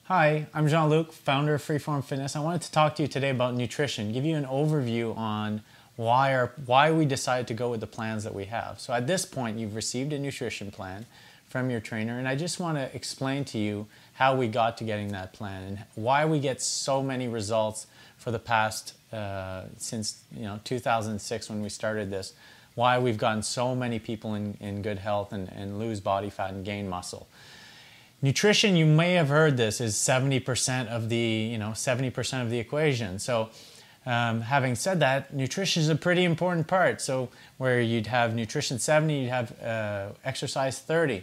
Hi, I'm Jean-Luc, founder of Freeform Fitness. I wanted to talk to you today about nutrition, give you an overview on why we decided to go with the plans that we have. So at this point, you've received a nutrition plan from your trainer, and I just want to explain to you how we got to getting that plan and why we get so many results for the past, since 2006 when we started this, why we've gotten so many people in good health and lose body fat and gain muscle. Nutrition, you may have heard this, is 70% of the 70% of the equation. So having said that, nutrition is a pretty important part. So where you'd have nutrition 70, you'd have exercise 30.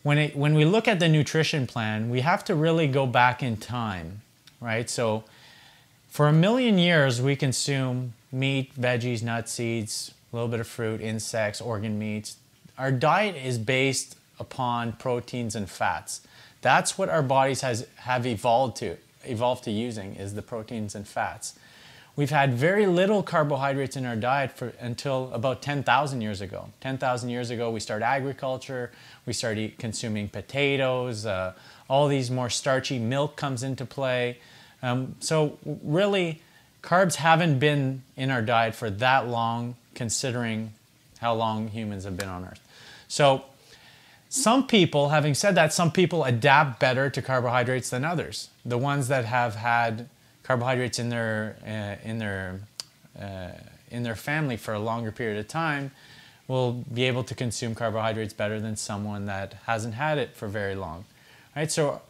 When we look at the nutrition plan, we have to really go back in time, right? So for 1,000,000 years, we consume meat, veggies, nuts, seeds, a little bit of fruit, insects, organ meats. Our diet is based upon proteins and fats. That's what our bodies have evolved to using, is the proteins and fats. We've had very little carbohydrates in our diet until about 10,000 years ago. 10,000 years ago, we started agriculture, we started consuming potatoes, all these more starchy, milk comes into play. So really, carbs haven't been in our diet for that long, considering how long humans have been on Earth. So some people, having said that, some people adapt better to carbohydrates than others. The ones that have had carbohydrates in their family for a longer period of time will be able to consume carbohydrates better than someone that hasn't had it for very long. Right? So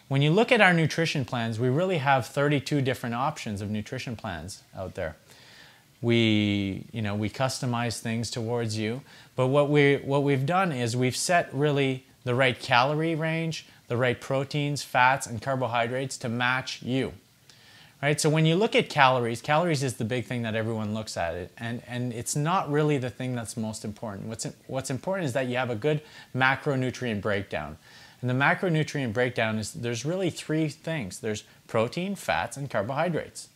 when you look at our nutrition plans, we really have 32 different options of nutrition plans out there. We customize things towards you, but what we've done is we've set really the right calorie range, the right proteins, fats, and carbohydrates to match you. Right? So when you look at calories is the big thing that everyone looks at, and it's not really the thing that's most important. What's important is that you have a good macronutrient breakdown. And the macronutrient breakdown is, there's really three things. There's protein, fats, and carbohydrates.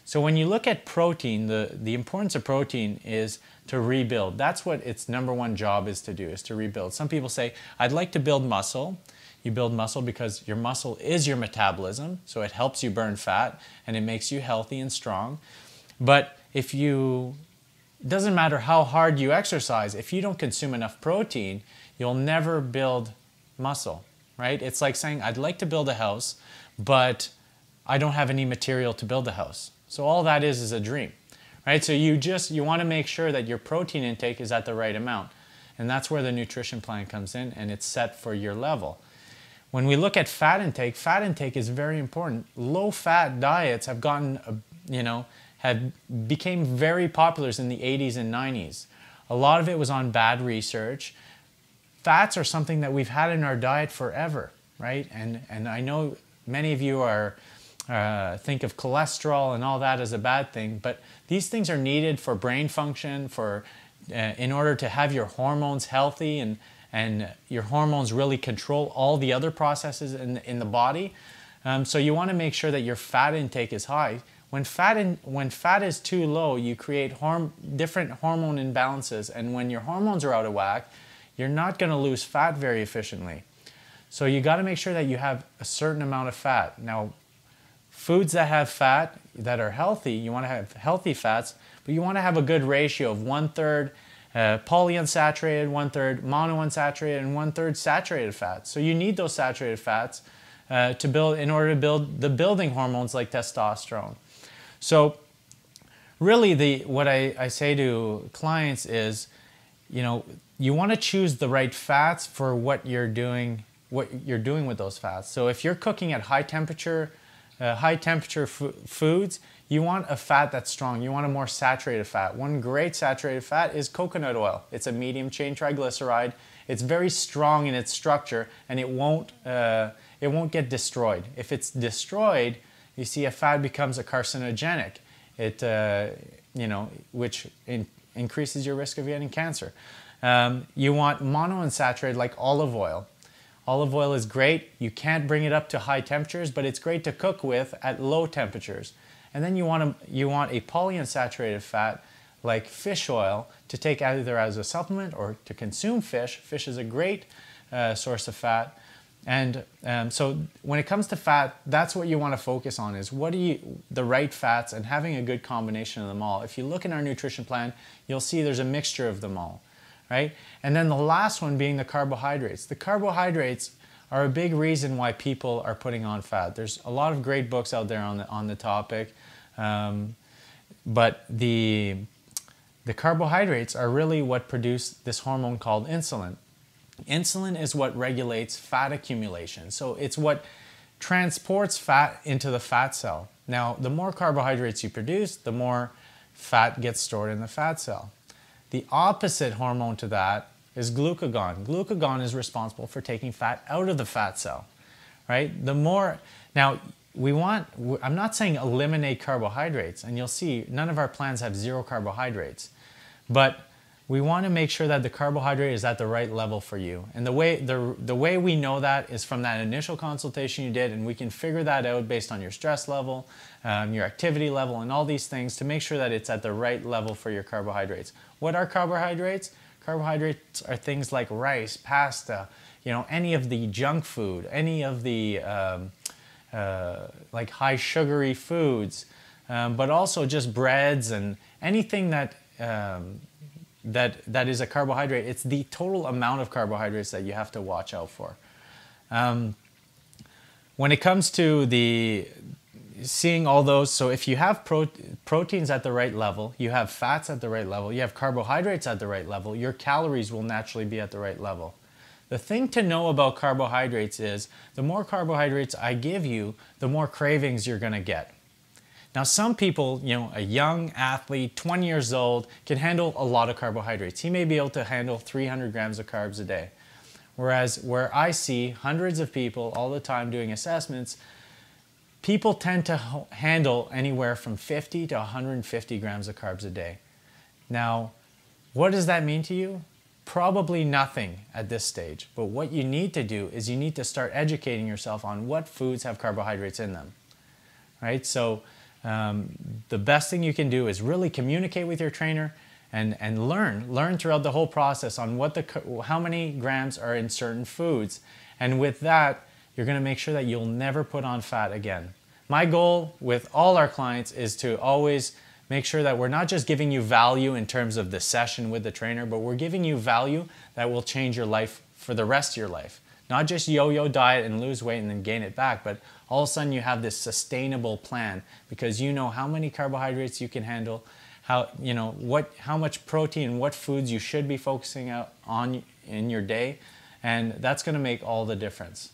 So when you look at protein, the importance of protein is to rebuild. That's what its number one job is to do, is to rebuild. Some people say, I'd like to build muscle. You build muscle because your muscle is your metabolism, so it helps you burn fat and it makes you healthy and strong. But it doesn't matter how hard you exercise, if you don't consume enough protein, you'll never build muscle, right? It's like saying, I'd like to build a house, but I don't have any material to build a house. So all that is a dream, right? So you want to make sure that your protein intake is at the right amount. And that's where the nutrition plan comes in, and it's set for your level. When we look at fat intake is very important. Low-fat diets have became very popular in the 80s and 90s. A lot of it was on bad research. Fats are something that we've had in our diet forever, right? And I know many of you think of cholesterol and all that as a bad thing, but these things are needed for brain function, in order to have your hormones healthy and your hormones really control all the other processes in the body. So you want to make sure that your fat intake is high. When fat is too low, you create different hormone imbalances, and when your hormones are out of whack, you're not going to lose fat very efficiently. So you got to make sure that you have a certain amount of fat. Now, foods that have fat, that are healthy, you want to have healthy fats, but you want to have a good ratio of 1/3 polyunsaturated, 1/3 monounsaturated, and 1/3 saturated fats. So you need those saturated fats in order to build the building hormones like testosterone. So really what I say to clients is, you want to choose the right fats for what you're doing with those fats. So if you're cooking at high temperature foods, you want a fat that's strong. You want a more saturated fat. One great saturated fat is coconut oil. It's a medium chain triglyceride. It's very strong in its structure, and it won't get destroyed. If it's destroyed, you see a fat becomes a carcinogenic. Which increases your risk of getting cancer. You want monounsaturated, like olive oil. Olive oil is great. You can't bring it up to high temperatures, but it's great to cook with at low temperatures. And then you want a polyunsaturated fat like fish oil to take either as a supplement or to consume fish. Fish is a great source of fat. And so when it comes to fat, that's what you want to focus on, is the right fats and having a good combination of them all. If you look in our nutrition plan, you'll see there's a mixture of them all, right? And then the last one being the carbohydrates. The carbohydrates are a big reason why people are putting on fat. There's a lot of great books out there on the topic, but the carbohydrates are really what produce this hormone called insulin. Insulin is what regulates fat accumulation. So it's what transports fat into the fat cell. Now, the more carbohydrates you produce, the more fat gets stored in the fat cell. The opposite hormone to that is glucagon. Glucagon is responsible for taking fat out of the fat cell, right? Now, I'm not saying eliminate carbohydrates, and you'll see none of our plans have zero carbohydrates, but we want to make sure that the carbohydrate is at the right level for you. And the way we know that is from that initial consultation you did, and we can figure that out based on your stress level, your activity level, and all these things to make sure that it's at the right level for your carbohydrates. What are carbohydrates? Carbohydrates are things like rice, pasta, any of the junk food, any of the like high sugary foods, but also just breads and anything that is a carbohydrate. It's the total amount of carbohydrates that you have to watch out for. When it comes to seeing all those, so if you have proteins at the right level, you have fats at the right level, you have carbohydrates at the right level, your calories will naturally be at the right level. The thing to know about carbohydrates is the more carbohydrates I give you, the more cravings you're going to get. Now, some people, a young athlete, 20 years old, can handle a lot of carbohydrates. He may be able to handle 300 grams of carbs a day. Whereas where I see hundreds of people all the time doing assessments, people tend to handle anywhere from 50 to 150 grams of carbs a day. Now, what does that mean to you? Probably nothing at this stage. But what you need to do is you need to start educating yourself on what foods have carbohydrates in them, right? So the best thing you can do is really communicate with your trainer and learn throughout the whole process on how many grams are in certain foods. And with that, you're going to make sure that you'll never put on fat again. My goal with all our clients is to always make sure that we're not just giving you value in terms of the session with the trainer, but we're giving you value that will change your life for the rest of your life. Not just yo-yo diet and lose weight and then gain it back, but all of a sudden you have this sustainable plan because you know how many carbohydrates you can handle, how much protein, what foods you should be focusing on in your day, and that's going to make all the difference.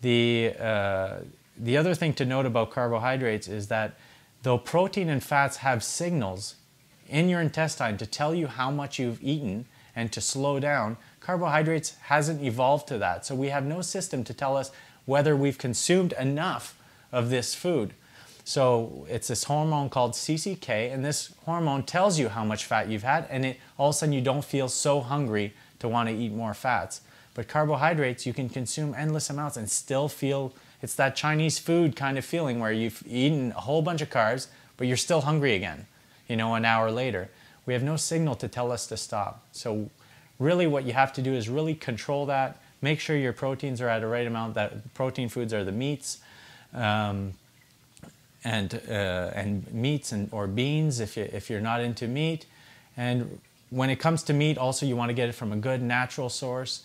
The other thing to note about carbohydrates is that though protein and fats have signals in your intestine to tell you how much you've eaten and to slow down, carbohydrates hasn't evolved to that. So we have no system to tell us whether we've consumed enough of this food. So it's this hormone called CCK, and this hormone tells you how much fat you've had, and all of a sudden you don't feel so hungry to want to eat more fats. But carbohydrates, you can consume endless amounts and still feel, it's that Chinese food kind of feeling where you've eaten a whole bunch of carbs, but you're still hungry again, an hour later. We have no signal to tell us to stop. So really what you have to do is really control that. Make sure your proteins are at the right amount. That protein foods are the meats, and meats or beans if you're not into meat. And when it comes to meat, also you want to get it from a good natural source.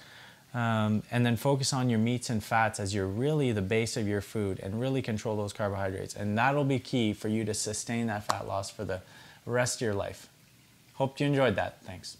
And then focus on your meats and fats as you're really the base of your food and really control those carbohydrates. And that'll be key for you to sustain that fat loss for the rest of your life. Hope you enjoyed that. Thanks.